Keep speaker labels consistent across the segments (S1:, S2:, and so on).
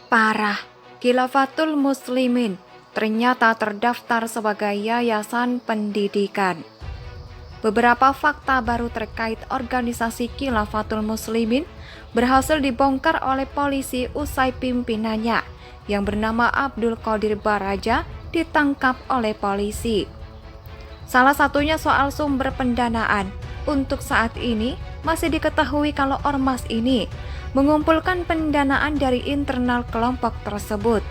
S1: Parah, Khilafatul Muslimin ternyata terdaftar sebagai yayasan pendidikan. Beberapa fakta baru terkait organisasi Khilafatul Muslimin berhasil dibongkar oleh polisi usai pimpinannya yang bernama Abdul Qadir Baraja ditangkap oleh polisi. Salah satunya soal sumber pendanaan. Untuk saat ini masih diketahui kalau ormas ini mengumpulkan pendanaan dari internal kelompok tersebut.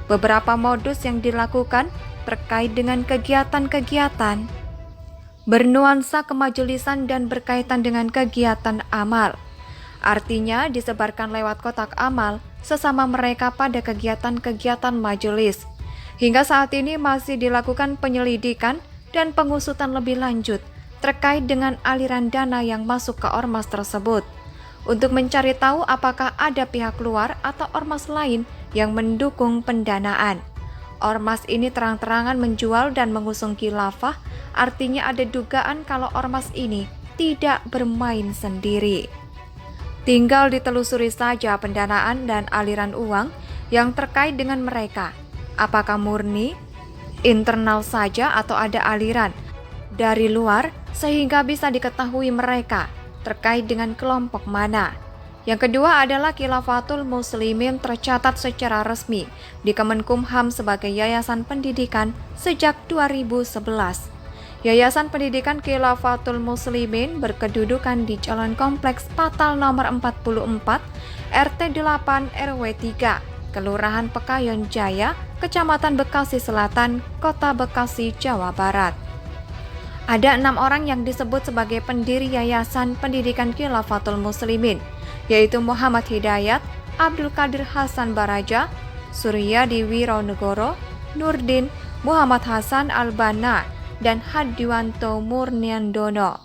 S1: Beberapa modus yang dilakukan terkait dengan kegiatan-kegiatan bernuansa kemajelisan dan berkaitan dengan kegiatan amal. Artinya disebarkan lewat kotak amal sesama mereka pada kegiatan-kegiatan majelis. Hingga saat ini masih dilakukan penyelidikan dan pengusutan lebih lanjut terkait dengan aliran dana yang masuk ke ormas tersebut, untuk mencari tahu apakah ada pihak luar atau ormas lain yang mendukung pendanaan. Ormas ini terang-terangan menjual dan mengusung khilafah, artinya ada dugaan kalau ormas ini tidak bermain sendiri. Tinggal ditelusuri saja pendanaan dan aliran uang yang terkait dengan mereka. Apakah murni internal saja atau ada aliran dari luar sehingga bisa diketahui mereka terkait dengan kelompok mana. Yang kedua adalah Khilafatul Muslimin tercatat secara resmi di Kemenkumham sebagai yayasan pendidikan sejak 2011. Yayasan Pendidikan Khilafatul Muslimin berkedudukan di Jalan Kompleks Patal nomor 44, RT 8 RW 3, Kelurahan Pekayon Jaya, Kecamatan Bekasi Selatan, Kota Bekasi, Jawa Barat. Ada 6 orang yang disebut sebagai pendiri Yayasan Pendidikan Khilafatul Muslimin, yaitu Muhammad Hidayat, Abdul Qadir Hasan Baraja, Suryadi Wironegoro, Nurdin, Muhammad Hasan Albana, dan Hadiwanto Murniandono.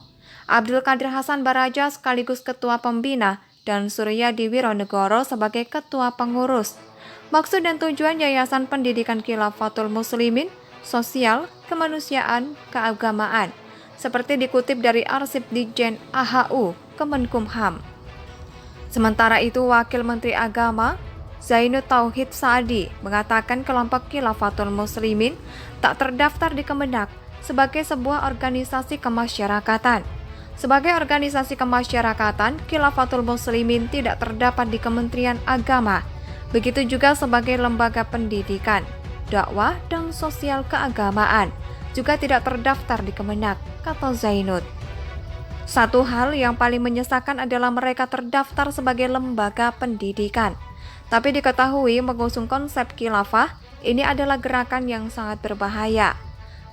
S1: Abdul Qadir Hasan Baraja sekaligus ketua pembina dan Suryadi Wironegoro sebagai ketua pengurus. Maksud dan tujuan Yayasan Pendidikan Khilafatul Muslimin, sosial, kemanusiaan, keagamaan, seperti dikutip dari arsip Ditjen AHU Kemenkumham. Sementara itu, Wakil Menteri Agama Zainud Tauhid Saadi mengatakan kelompok Khilafatul Muslimin tak terdaftar di Kemenak sebagai sebuah organisasi kemasyarakatan. Sebagai organisasi kemasyarakatan, Khilafatul Muslimin tidak terdapat di Kementerian Agama. Begitu juga sebagai lembaga pendidikan, dakwah, dan sosial keagamaan juga tidak terdaftar di Kemenak, kata Zainud. Satu hal yang paling menyesakan adalah mereka terdaftar sebagai lembaga pendidikan. Tapi diketahui mengusung konsep khilafah ini adalah gerakan yang sangat berbahaya.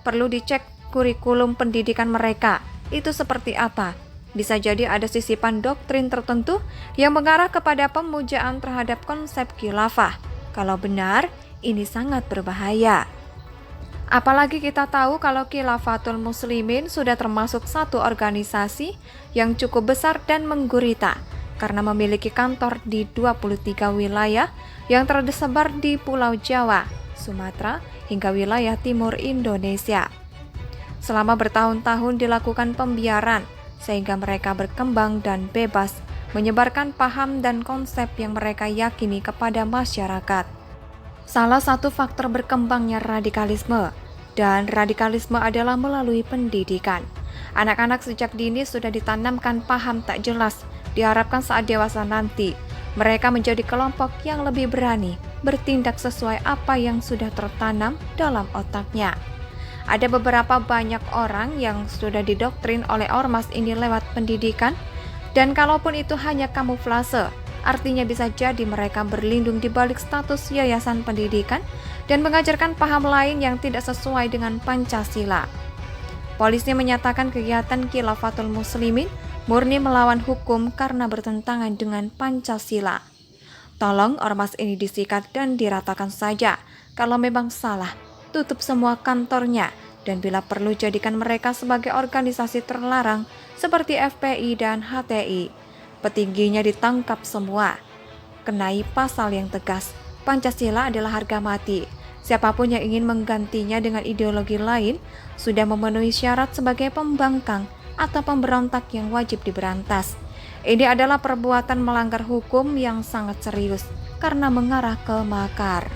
S1: Perlu dicek kurikulum pendidikan mereka, itu seperti apa. Bisa jadi ada sisipan doktrin tertentu yang mengarah kepada pemujaan terhadap konsep khilafah. Kalau benar, ini sangat berbahaya. Apalagi kita tahu kalau Khilafatul Muslimin sudah termasuk satu organisasi yang cukup besar dan menggurita karena memiliki kantor di 23 wilayah yang tersebar di Pulau Jawa, Sumatera, hingga wilayah timur Indonesia. Selama bertahun-tahun dilakukan pembiaran sehingga mereka berkembang dan bebas menyebarkan paham dan konsep yang mereka yakini kepada masyarakat. Salah satu faktor berkembangnya radikalisme, dan radikalisme adalah melalui pendidikan. Anak-anak sejak dini sudah ditanamkan paham tak jelas, diharapkan saat dewasa nanti, mereka menjadi kelompok yang lebih berani, bertindak sesuai apa yang sudah tertanam dalam otaknya. Ada beberapa banyak orang yang sudah didoktrin oleh ormas ini lewat pendidikan, dan kalaupun itu hanya kamuflase, artinya bisa jadi mereka berlindung di balik status yayasan pendidikan dan mengajarkan paham lain yang tidak sesuai dengan Pancasila. Polisi menyatakan kegiatan Khilafatul Muslimin murni melawan hukum karena bertentangan dengan Pancasila. Tolong ormas ini disikat dan diratakan saja. Kalau memang salah, tutup semua kantornya, dan bila perlu jadikan mereka sebagai organisasi terlarang seperti FPI dan HTI. Petingginya ditangkap semua. Kenai pasal yang tegas. Pancasila adalah harga mati. Siapapun yang ingin menggantinya dengan ideologi lain sudah memenuhi syarat sebagai pembangkang atau pemberontak yang wajib diberantas. Ini adalah perbuatan melanggar hukum yang sangat serius karena mengarah ke makar.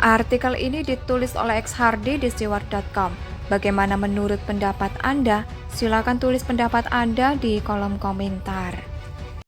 S1: Artikel ini ditulis oleh XHardi di steward.com. Bagaimana menurut pendapat Anda? Silakan tulis pendapat Anda di kolom komentar.